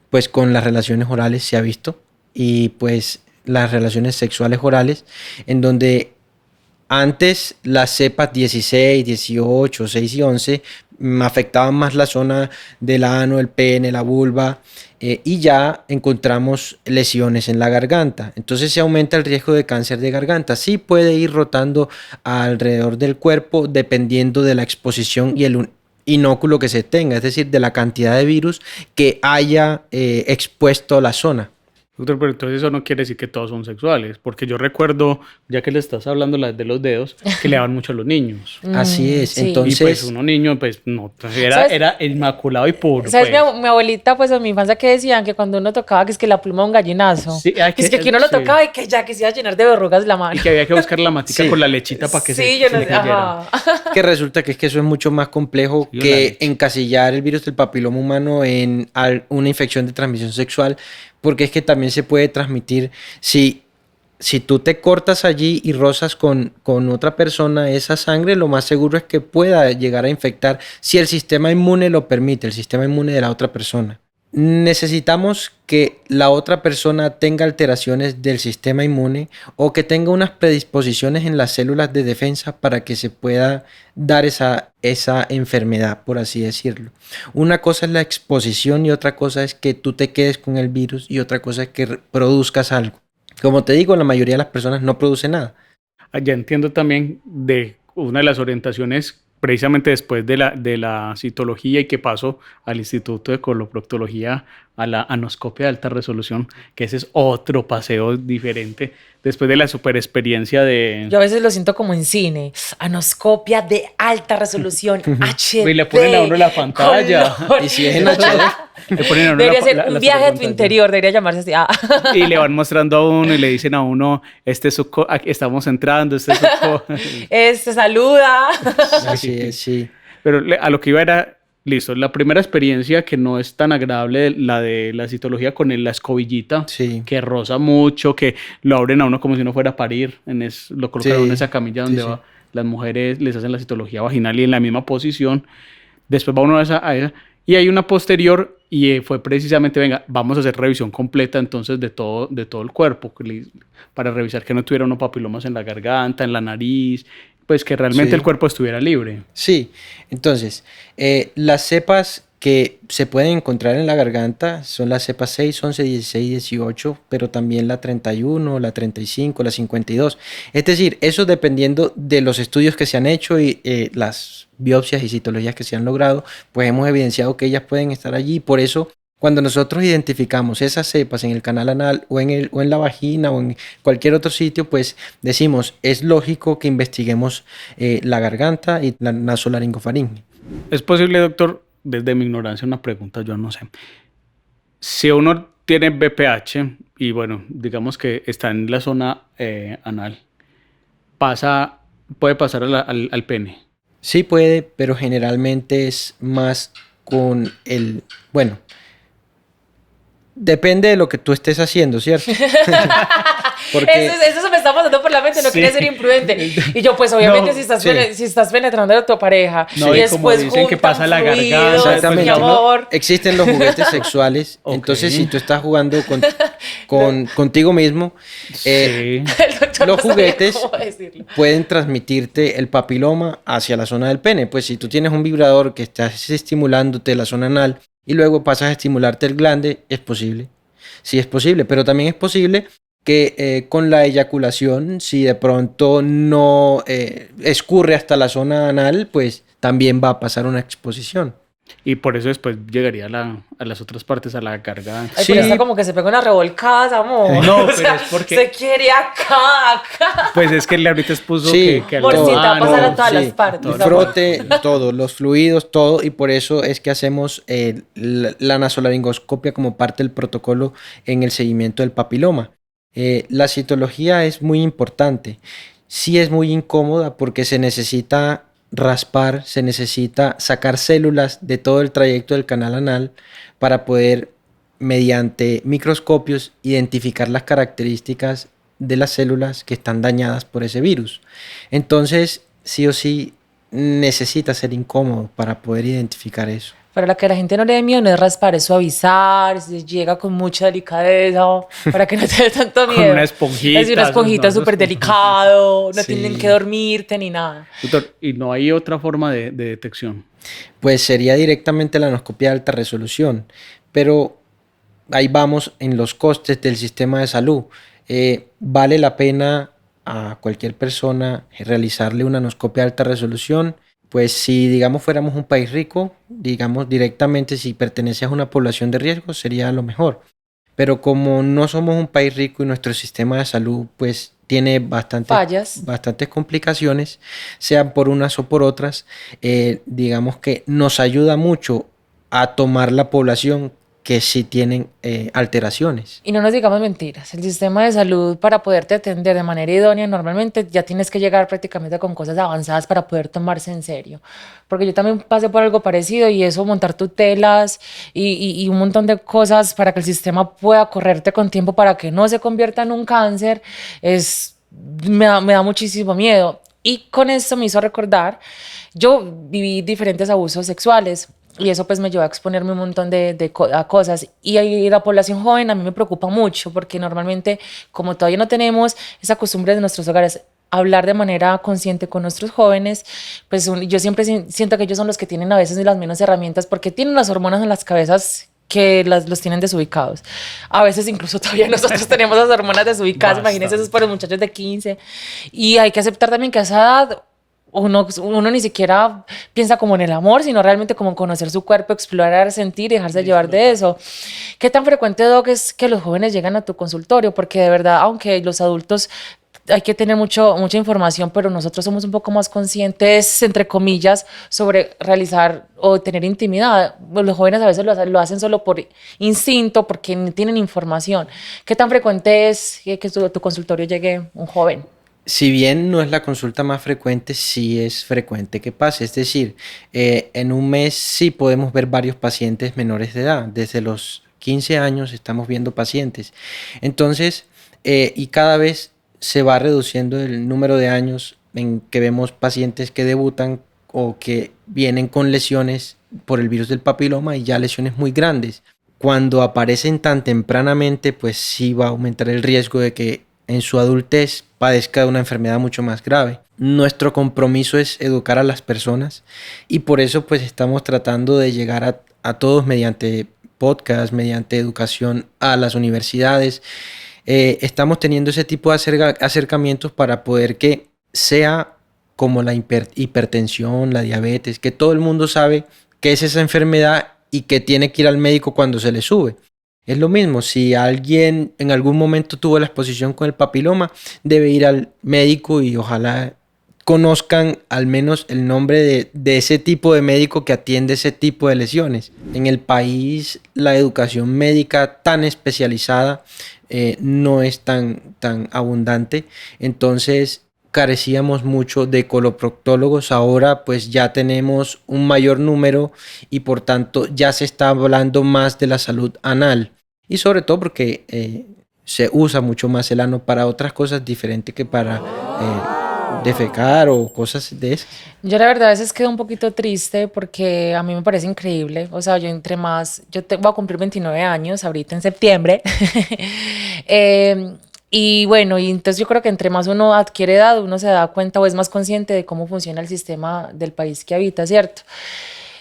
pues con las relaciones orales se ha visto, y pues las relaciones sexuales orales, en donde antes las cepas 16, 18, 6 y 11 afectaban más la zona del ano, el pene, la vulva, y ya encontramos lesiones en la garganta. Entonces se aumenta el riesgo de cáncer de garganta. Sí puede ir rotando alrededor del cuerpo dependiendo de la exposición y el inóculo que se tenga, es decir, de la cantidad de virus que haya expuesto la zona. Doctor, pero entonces eso no quiere decir que todos son sexuales, porque yo recuerdo, ya que le estás hablando de los dedos, que le daban mucho a los niños. Así es. Sí. Y Entonces, pues uno niño, pues no, ¿Sabes? era inmaculado y puro. ¿Sabes? Pues. Mi abuelita, pues en mi infancia que decían que cuando uno tocaba que es que la pluma de un gallinazo, Sí, que es que aquí uno lo sí. tocaba y que ya que se iba a llenar de verrugas la mano. Y que había que buscar la matica Sí. con la lechita para que Sí, se yo no le sé, cayera. ajá. que resulta que es que eso es mucho más complejo Sí, la que leche. encasillar el virus del papiloma humano en una infección de transmisión sexual, porque es que también se puede transmitir si tú te cortas allí y rozas con otra persona esa sangre, lo más seguro es que pueda llegar a infectar si el sistema inmune lo permite, el sistema inmune de la otra persona. Necesitamos que la otra persona tenga alteraciones del sistema inmune o que tenga unas predisposiciones en las células de defensa para que se pueda dar esa enfermedad, por así decirlo. Una cosa es la exposición y otra cosa es que tú te quedes con el virus y otra cosa es que produzcas algo. Como te digo, la mayoría de las personas no produce nada. Ya entiendo también de una de las orientaciones precisamente después de la citología y que paso al Instituto de Coloproctología a la anoscopia de alta resolución, que ese es otro paseo diferente después de la super experiencia de... Yo a veces lo siento como en cine, anoscopia de alta resolución, HD. Y le ponen a uno la pantalla. color. Y si es en HD, Le ponen a uno Debería la- ser la- un la viaje a tu superpantalla. interior, debería llamarse así. Ah. Y le van mostrando a uno y le dicen a uno, este es su aquí estamos entrando, este es su Saluda. así es, sí. Pero a lo que iba era, listo, la primera experiencia que no es tan agradable, la de la citología con la escobillita, Sí. que roza mucho, que lo abren a uno como si uno fuera a parir, lo colocan Sí. en esa camilla Sí, donde sí. las mujeres les hacen la citología vaginal y en la misma posición. Después va uno a esa. Y hay una posterior y fue precisamente, venga, vamos a hacer revisión completa entonces de todo el cuerpo, para revisar que no tuviera unos papilomas en la garganta, en la nariz, pues que realmente Sí. el cuerpo estuviera libre. Sí, entonces, las cepas que se pueden encontrar en la garganta son las cepas 6, 11, 16, 18, pero también la 31, la 35, la 52. Es decir, eso dependiendo de los estudios que se han hecho y las biopsias y citologías que se han logrado, pues hemos evidenciado que ellas pueden estar allí. Por eso, cuando nosotros identificamos esas cepas en el canal anal o en la vagina o en cualquier otro sitio, pues decimos, es lógico que investiguemos la garganta y la nasolaringofaringe. ¿Es posible, doctor, desde mi ignorancia una pregunta, yo no sé? Si uno tiene BPH y bueno, digamos que está en la zona anal, puede pasar al pene. Sí puede, pero generalmente es más con el, bueno, depende de lo que tú estés haciendo, ¿cierto? Porque Eso se me está pasando por la mente, no Sí. quería ser imprudente. Y yo, pues obviamente, No, si estás penetrando a tu pareja No, y y como después dicen que juntan pasa la fluidos, garganta, exactamente, mi amor. existen los juguetes sexuales, Ok. entonces si tú estás jugando contigo mismo, Sí. El doctor los no sabía juguetes cómo decirlo. pueden transmitirte el papiloma hacia la zona del pene. Pues si tú tienes un vibrador que estás estimulándote la zona anal y luego pasas a estimularte el glande, es posible. Sí es posible, pero también es posible que con la eyaculación, si de pronto no escurre hasta la zona anal, pues también va a pasar una exposición. Y por eso después llegaría a las otras partes, a la garganta. Ay, Sí. pero está como que se pega una revolcada, amor. No, O pero sea, es porque- se quiere acá. Pues es que él ahorita expuso Sí, que Por si te va a pasar a no, todas las partes. todo. Frote, todo, los fluidos, todo, y por eso es que hacemos la nasolaringoscopia como parte del protocolo en el seguimiento del papiloma. La citología es muy importante. Sí es muy incómoda porque se necesita raspar, se necesita sacar células de todo el trayecto del canal anal para poder, mediante microscopios, identificar las características de las células que están dañadas por ese virus. Entonces, sí o sí, necesita ser incómodo para poder identificar eso. Para que a la gente no le dé miedo, no es raspar, es suavizar, se llega con mucha delicadeza, para que no te dé tanto Con miedo. una esponjita, Es una esponjita no, súper no. delicado, no Sí. tienen que dormirte ni nada. Doctor, ¿y no hay otra forma de detección? Pues sería directamente la anoscopia de alta resolución, pero ahí vamos en los costes del sistema de salud. ¿Vale la pena a cualquier persona realizarle una anoscopia de alta resolución? Pues si, digamos, fuéramos un país rico, digamos directamente si perteneces a una población de riesgo, sería lo mejor. Pero como no somos un país rico y nuestro sistema de salud pues tiene Fallas. bastantes complicaciones, sean por unas o por otras, digamos que nos ayuda mucho a tomar la población que sí tienen alteraciones. Y no nos digamos mentiras, el sistema de salud para poderte atender de manera idónea normalmente ya tienes que llegar prácticamente con cosas avanzadas para poder tomarse en serio. Porque yo también pasé por algo parecido y eso, montar tutelas y un montón de cosas para que el sistema pueda correrte con tiempo para que no se convierta en un cáncer, me da muchísimo miedo. Y con esto me hizo recordar, yo viví diferentes abusos sexuales. Y eso pues me llevó a exponerme un montón a cosas. Y ahí la población joven a mí me preocupa mucho porque normalmente, como todavía no tenemos esa costumbre de nuestros hogares, hablar de manera consciente con nuestros jóvenes, pues yo siempre siento que ellos son los que tienen a veces las menos herramientas porque tienen las hormonas en las cabezas que los tienen desubicados. A veces incluso todavía nosotros tenemos las hormonas desubicadas, Bastante. imagínense, eso es para los muchachos de 15. Y hay que aceptar también que a esa edad uno ni siquiera piensa como en el amor, sino realmente como en conocer su cuerpo, explorar, sentir y dejarse llevar de eso. ¿Qué tan frecuente, Doc, es que los jóvenes llegan a tu consultorio? Porque de verdad, aunque los adultos hay que tener mucha información, pero nosotros somos un poco más conscientes, entre comillas, sobre realizar o tener intimidad. Los jóvenes a veces lo hacen solo por instinto, porque no tienen información. ¿Qué tan frecuente es que tu consultorio llegue un joven? Si bien no es la consulta más frecuente, sí es frecuente que pase. Es decir, en un mes sí podemos ver varios pacientes menores de edad. Desde los 15 años estamos viendo pacientes. Entonces, y cada vez se va reduciendo el número de años en que vemos pacientes que debutan o que vienen con lesiones por el virus del papiloma y ya lesiones muy grandes. Cuando aparecen tan tempranamente, pues sí va a aumentar el riesgo de que en su adultez padezca de una enfermedad mucho más grave. Nuestro compromiso es educar a las personas y por eso pues estamos tratando de llegar a todos mediante podcast, mediante educación a las universidades. Estamos teniendo ese tipo de acercamientos para poder que sea como la hipertensión, la diabetes, que todo el mundo sabe qué es esa enfermedad y que tiene que ir al médico cuando se le sube. Es lo mismo, si alguien en algún momento tuvo la exposición con el papiloma, debe ir al médico y ojalá conozcan al menos el nombre de ese tipo de médico que atiende ese tipo de lesiones. En el país la educación médica tan especializada no es tan abundante, entonces carecíamos mucho de coloproctólogos. Ahora pues ya tenemos un mayor número y por tanto ya se está hablando más de la salud anal y sobre todo porque se usa mucho más el ano para otras cosas diferentes que para defecar o cosas de esas. Yo la verdad a veces quedo un poquito triste porque a mí me parece increíble, o sea, voy a cumplir 29 años ahorita en septiembre. Y bueno, y entonces yo creo que entre más uno adquiere edad, uno se da cuenta o es más consciente de cómo funciona el sistema del país que habita, ¿cierto?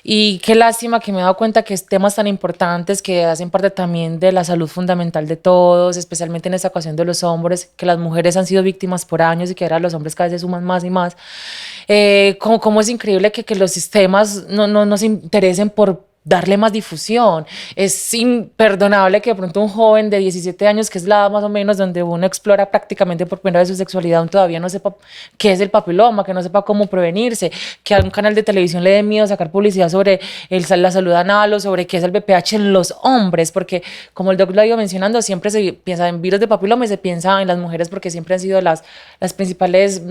Y qué lástima que me he dado cuenta que es temas tan importantes que hacen parte también de la salud fundamental de todos, especialmente en esta ocasión de los hombres, que las mujeres han sido víctimas por años y que ahora los hombres cada vez se suman más y más. Como es increíble que los sistemas no nos interesen por darle más difusión. Es imperdonable que de pronto un joven de 17 años, que es la edad más o menos donde uno explora prácticamente por primera vez su sexualidad, aún todavía no sepa qué es el papiloma, que no sepa cómo prevenirse, que a un canal de televisión le dé miedo sacar publicidad sobre la salud anal o sobre qué es el BPH en los hombres, porque como el doc lo ha ido mencionando, siempre se piensa en virus de papiloma y se piensa en las mujeres porque siempre han sido las principales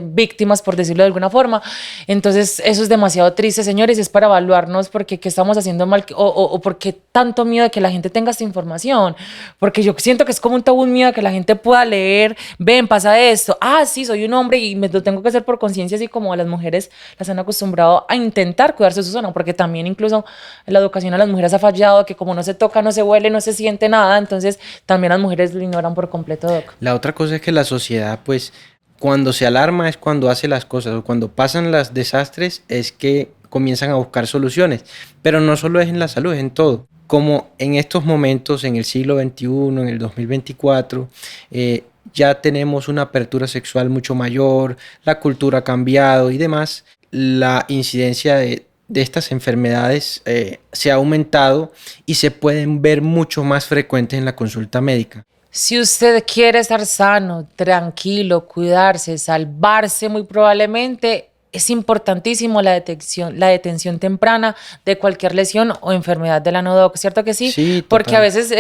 víctimas, por decirlo de alguna forma. Entonces eso es demasiado triste, señores, y es para evaluarnos porque qué estamos haciendo mal o por qué tanto miedo de que la gente tenga esta información, porque yo siento que es como un tabú, un miedo de que la gente pueda leer, ven, pasa esto, sí, soy un hombre y me lo tengo que hacer por conciencia, así como a las mujeres las han acostumbrado a intentar cuidarse su zona, porque también incluso la educación a las mujeres ha fallado, que como no se toca, no se huele, no se siente nada, entonces también las mujeres lo ignoran por completo, doc. La otra cosa es que la sociedad pues cuando se alarma es cuando hace las cosas, o cuando pasan los desastres es que comienzan a buscar soluciones, pero no solo es en la salud, es en todo. Como en estos momentos, en el siglo XXI, en el 2024, ya tenemos una apertura sexual mucho mayor, la cultura ha cambiado y demás, la incidencia de estas enfermedades se ha aumentado y se pueden ver mucho más frecuentes en la consulta médica. Si usted quiere estar sano, tranquilo, cuidarse, salvarse, muy probablemente es importantísimo la detención temprana de cualquier lesión o enfermedad del ano, doc, ¿cierto que sí? Sí, total. Porque a veces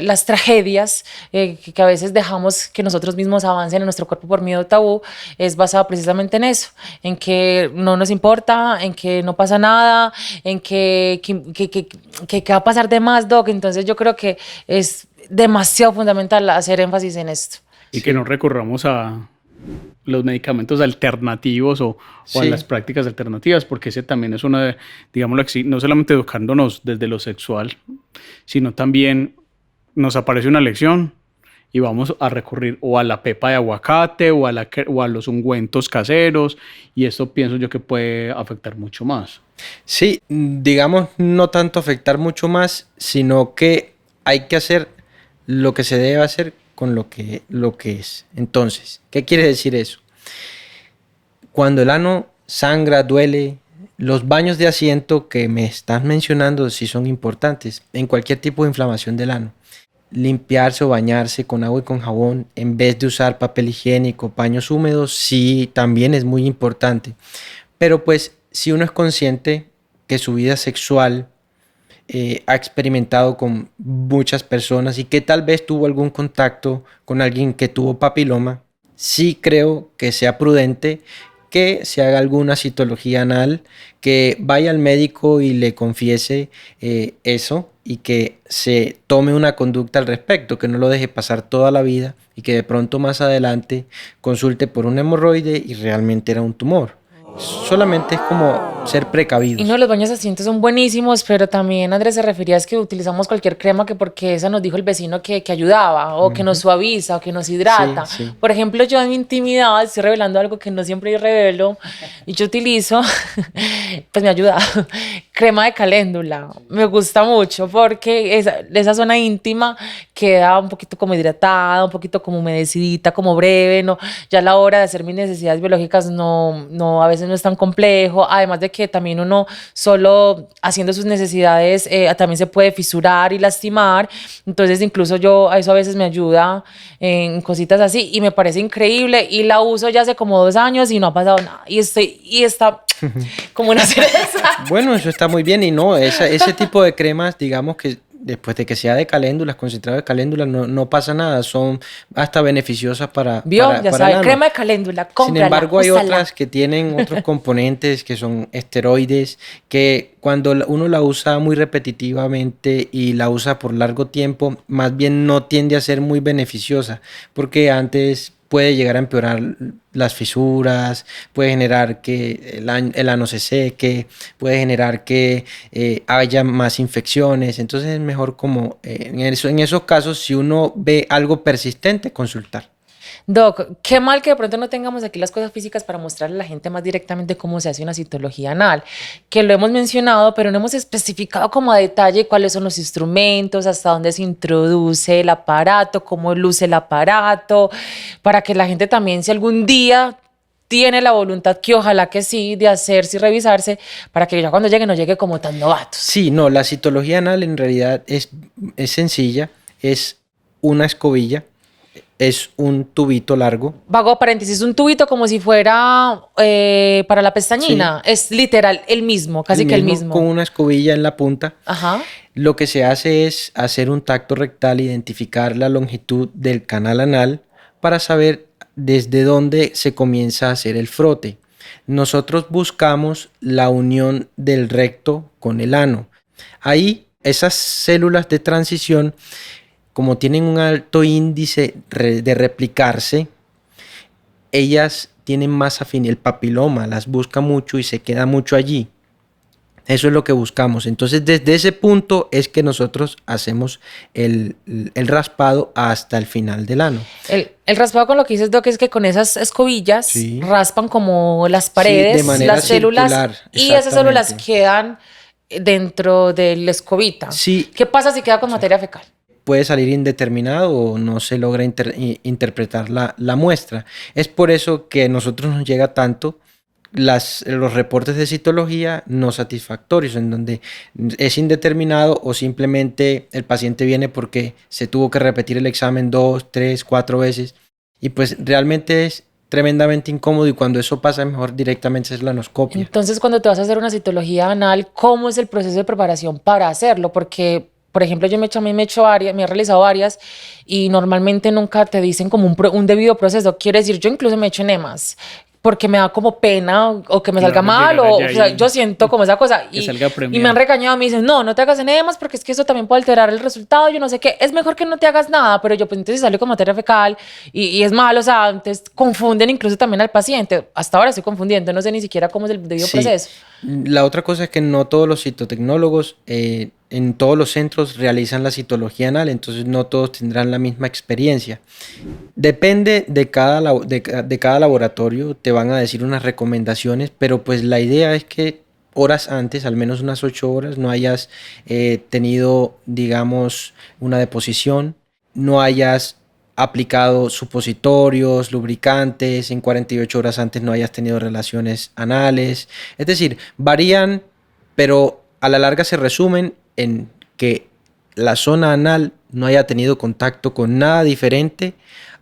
las tragedias que a veces dejamos que nosotros mismos avancen en nuestro cuerpo por miedo tabú es basado precisamente en eso, en que no nos importa, en que no pasa nada, en que va a pasar de más, doc. Entonces yo creo que es demasiado fundamental hacer énfasis en esto. Y que no recurramos a los medicamentos alternativos o a las prácticas alternativas, porque ese también es una de, digámoslo así, no solamente educándonos desde lo sexual, sino también nos aparece una lección y vamos a recurrir o a la pepa de aguacate o a los ungüentos caseros, y esto pienso yo que puede afectar mucho más. Sí, digamos, no tanto afectar mucho más, sino que hay que hacer lo que se debe hacer con lo que es. Entonces, ¿qué quiere decir eso? Cuando el ano sangra, duele, los baños de asiento que me estás mencionando sí son importantes en cualquier tipo de inflamación del ano. Limpiarse o bañarse con agua y con jabón en vez de usar papel higiénico, paños húmedos, sí también es muy importante. Pero pues si uno es consciente que su vida sexual ha experimentado con muchas personas y que tal vez tuvo algún contacto con alguien que tuvo papiloma, sí creo que sea prudente que se haga alguna citología anal, que vaya al médico y le confiese eso y que se tome una conducta al respecto, que no lo deje pasar toda la vida y que de pronto más adelante consulte por un hemorroide y realmente era un tumor. Solamente es como ser precavidos. Y no, los baños de asiento son buenísimos, pero también Andrés se refería a que utilizamos cualquier crema que porque esa nos dijo el vecino que ayudaba, o que nos suaviza, o que nos hidrata. Sí, sí. Por ejemplo, yo en mi intimidad estoy revelando algo que no siempre yo revelo, y yo utilizo, pues me ayuda, crema de caléndula. Me gusta mucho porque esa zona íntima queda un poquito como hidratada, un poquito como humedecidita, como breve, ¿no? Ya a la hora de hacer mis necesidades biológicas a veces no es tan complejo, además de que también uno solo haciendo sus necesidades también se puede fisurar y lastimar, entonces incluso yo a eso a veces me ayuda en cositas así y me parece increíble y la uso ya hace como 2 años y no ha pasado nada y está como una cereza. Bueno, eso está muy bien y no, ese tipo de cremas, digamos que después de que sea de caléndulas, concentrado de caléndulas, no pasa nada, son hasta beneficiosas para Ya para sabe, el ano. crema de caléndula, cómprala. Sin embargo, hay úsala. otras que tienen otros componentes que son esteroides, que cuando uno la usa muy repetitivamente y la usa por largo tiempo, más bien no tiende a ser muy beneficiosa, porque antes puede llegar a empeorar las fisuras, puede generar que el ano se seque, puede generar que haya más infecciones. Entonces es mejor como en esos casos, si uno ve algo persistente, consultar. Doc, qué mal que de pronto no tengamos aquí las cosas físicas para mostrarle a la gente más directamente cómo se hace una citología anal, que lo hemos mencionado, pero no hemos especificado como a detalle cuáles son los instrumentos, hasta dónde se introduce el aparato, cómo luce el aparato, para que la gente también, si algún día tiene la voluntad, que ojalá que sí, de hacerse y revisarse, para que ya cuando llegue no llegue como tan novatos. Sí, no, la citología anal en realidad es sencilla, es una escobilla, es un tubito largo. Vago paréntesis, un tubito como si fuera para la pestañina. Sí. Es literal el mismo, casi que el mismo. Con una escobilla en la punta. Ajá. Lo que se hace es hacer un tacto rectal, identificar la longitud del canal anal para saber desde dónde se comienza a hacer el frote. Nosotros buscamos la unión del recto con el ano. Ahí esas células de transición, como tienen un alto índice de replicarse, ellas tienen más afinidad, el papiloma las busca mucho y se queda mucho allí. Eso es lo que buscamos. Entonces, desde ese punto es que nosotros hacemos el raspado hasta el final del ano. El raspado, con lo que dices, Doc, es que con esas escobillas sí. raspan como las paredes, sí, de manera las células, circular, y esas células quedan dentro de la escobita. Sí. ¿Qué pasa si queda con materia fecal? Puede salir indeterminado o no se logra interpretar la muestra. Es por eso que a nosotros nos llega tanto los reportes de citología no satisfactorios, en donde es indeterminado o simplemente el paciente viene porque se tuvo que repetir el examen 2, 3, 4 veces y pues realmente es tremendamente incómodo y cuando eso pasa es mejor directamente hacer la anoscopia. Entonces, cuando te vas a hacer una citología anal, ¿cómo es el proceso de preparación para hacerlo? Porque por ejemplo, yo me he realizado varias y normalmente nunca te dicen como un debido proceso. Quiere decir, yo incluso me he hecho enemas porque me da como pena o que me salga mal o sea, yo siento como esa cosa y me han regañado, me dicen, no te hagas enemas porque es que eso también puede alterar el resultado, yo no sé qué, es mejor que no te hagas nada, pero yo pues entonces sale con materia fecal y es malo, o sea, entonces confunden incluso también al paciente. Hasta ahora estoy confundiendo, no sé ni siquiera cómo es el debido proceso. La otra cosa es que no todos los citotecnólogos en todos los centros realizan la citología anal, entonces no todos tendrán la misma experiencia. Depende de cada laboratorio, te van a decir unas recomendaciones, pero pues la idea es que horas antes, al menos unas 8 horas, no hayas tenido, digamos, una deposición, no hayas aplicado supositorios, lubricantes, en 48 horas antes no hayas tenido relaciones anales. Es decir, varían, pero a la larga se resumen en que la zona anal no haya tenido contacto con nada diferente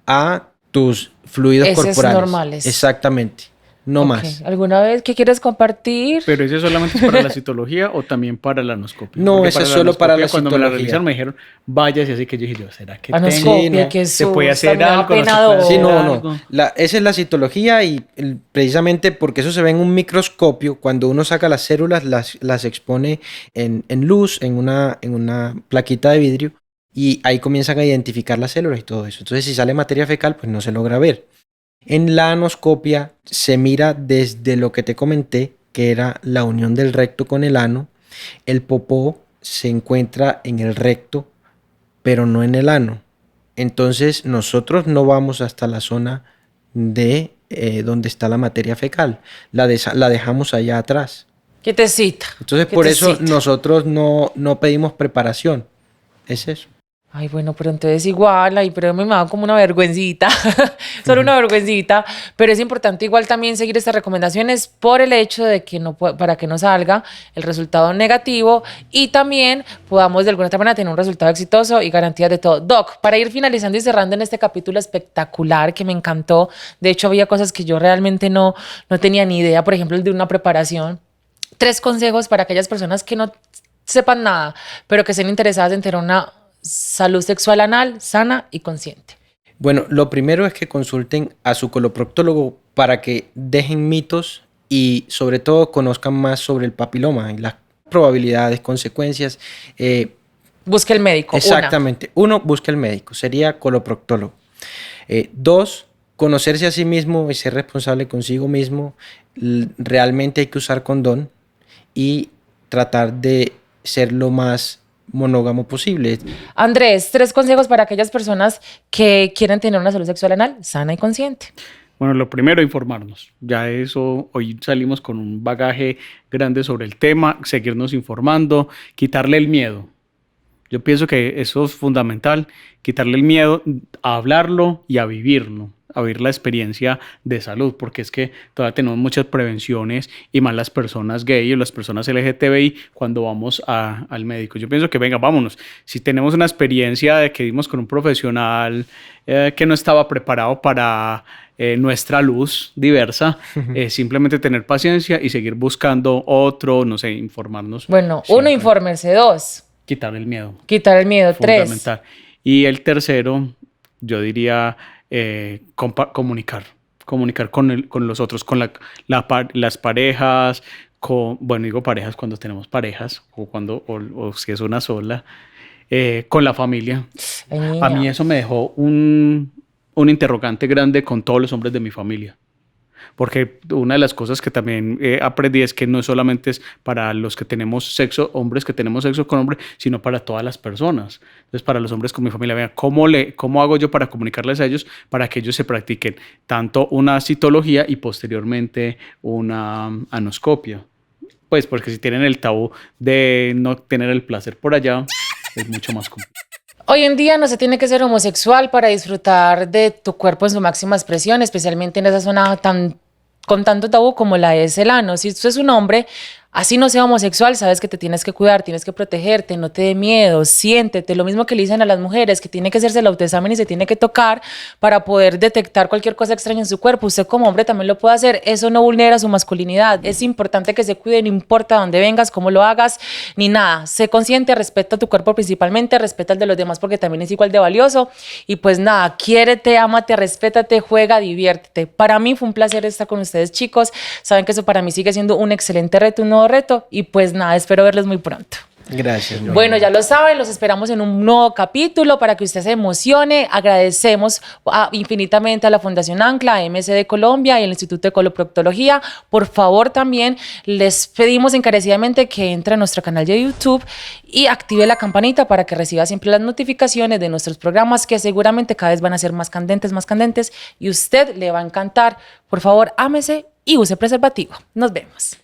a tus fluidos Heces corporales. normales. Exactamente, no Ok. más. ¿Alguna vez qué quieres compartir? ¿Pero ese solamente es para la citología o también para la anoscopia? No, Porque ese es solo para la cuando me la citología. realizaron me dijeron, váyase, así que yo dije, ¿será que Anoscopia, Sí, no. que se puede hacer me da algo? ¿No se pena puede hacer Sí, no, algo? no. Esa es la citología y precisamente porque eso se ve en un microscopio, cuando uno saca las células, las expone en luz, en una plaquita de vidrio, y ahí comienzan a identificar las células y todo eso. Entonces, si sale materia fecal, pues no se logra ver. En la anoscopia se mira desde lo que te comenté, que era la unión del recto con el ano. El popó se encuentra en el recto, pero no en el ano. Entonces nosotros no vamos hasta la zona de donde está la materia fecal. La dejamos allá atrás. Quietecita. Entonces por eso quietecita. nosotros no pedimos preparación. Es eso. Ay, bueno, pero entonces igual, ay, pero me da como una vergüencita, solo una vergüencita, pero es importante igual también seguir estas recomendaciones por el hecho de que para que no salga el resultado negativo y también podamos de alguna otra manera tener un resultado exitoso y garantías de todo. Doc, para ir finalizando y cerrando en este capítulo espectacular que me encantó, de hecho había cosas que yo realmente no tenía ni idea, por ejemplo, el de una preparación. 3 consejos para aquellas personas que no sepan nada, pero que estén interesadas en tener una salud sexual anal sana y consciente. Bueno, lo primero es que consulten a su coloproctólogo para que dejen mitos y sobre todo conozcan más sobre el papiloma y las probabilidades, consecuencias. Busque el médico. Exactamente. Uno, busque el médico. Sería coloproctólogo. 2, conocerse a sí mismo y ser responsable consigo mismo. Realmente hay que usar condón y tratar de ser lo más monógamo posible. Andrés, 3 consejos para aquellas personas que quieren tener una salud sexual anal sana y consciente. Bueno, lo primero, informarnos. Ya eso, hoy salimos con un bagaje grande sobre el tema, seguirnos informando, quitarle el miedo. Yo pienso que eso es fundamental, quitarle el miedo a hablarlo y a vivirlo, a vivir la experiencia de salud, porque es que todavía tenemos muchas prevenciones y más las personas gay o las personas LGTBI cuando vamos al médico. Yo pienso que venga, vámonos. Si tenemos una experiencia de que dimos con un profesional que no estaba preparado para nuestra luz diversa, simplemente tener paciencia y seguir buscando otro, no sé, informarnos. Bueno, siempre. 1, infórmense. 2, Quitar el miedo. quitar el miedo. 3, Fundamental. Y el tercero, yo diría comunicar con los otros, con las parejas, bueno, digo parejas cuando tenemos parejas o si es una sola, con la familia. ay, niña. A mí eso me dejó un interrogante grande con todos los hombres de mi familia. Porque una de las cosas que también aprendí es que no solamente es para los que tenemos sexo, hombres que tenemos sexo con hombres, sino para todas las personas. Entonces, para los hombres con mi familia, vean, ¿cómo hago yo para comunicarles a ellos para que ellos se practiquen tanto una citología y posteriormente una anoscopia? Pues porque si tienen el tabú de no tener el placer por allá, es mucho más complicado. Hoy en día no se tiene que ser homosexual para disfrutar de tu cuerpo en su máxima expresión, especialmente en esa zona con tanto tabú como la es el ano. Si tú eres un hombre, así no sea homosexual, sabes que te tienes que cuidar, tienes que protegerte, no te dé miedo, siéntete. Lo mismo que le dicen a las mujeres, que tiene que hacerse el autoexamen y se tiene que tocar para poder detectar cualquier cosa extraña en su cuerpo. Usted como hombre también lo puede hacer. Eso no vulnera su masculinidad. Es importante que se cuide, no importa dónde vengas, cómo lo hagas, ni nada. Sé consciente, respeta tu cuerpo principalmente, respeta el de los demás porque también es igual de valioso. Y pues nada, quiérete, ámate, respétate, juega, diviértete. Para mí fue un placer estar con ustedes, chicos. Saben que eso para mí sigue siendo un excelente reto, un nuevo reto. Y pues nada, espero verles muy pronto. Gracias. Joana. Bueno, ya lo saben, los esperamos en un nuevo capítulo para que usted se emocione. Agradecemos infinitamente a la Fundación Ancla, a MC de Colombia y el Instituto de Coloproctología. Por favor, también les pedimos encarecidamente que entre a nuestro canal de YouTube y active la campanita para que reciba siempre las notificaciones de nuestros programas que seguramente cada vez van a ser más candentes y usted le va a encantar. Por favor, ámese y use preservativo. Nos vemos.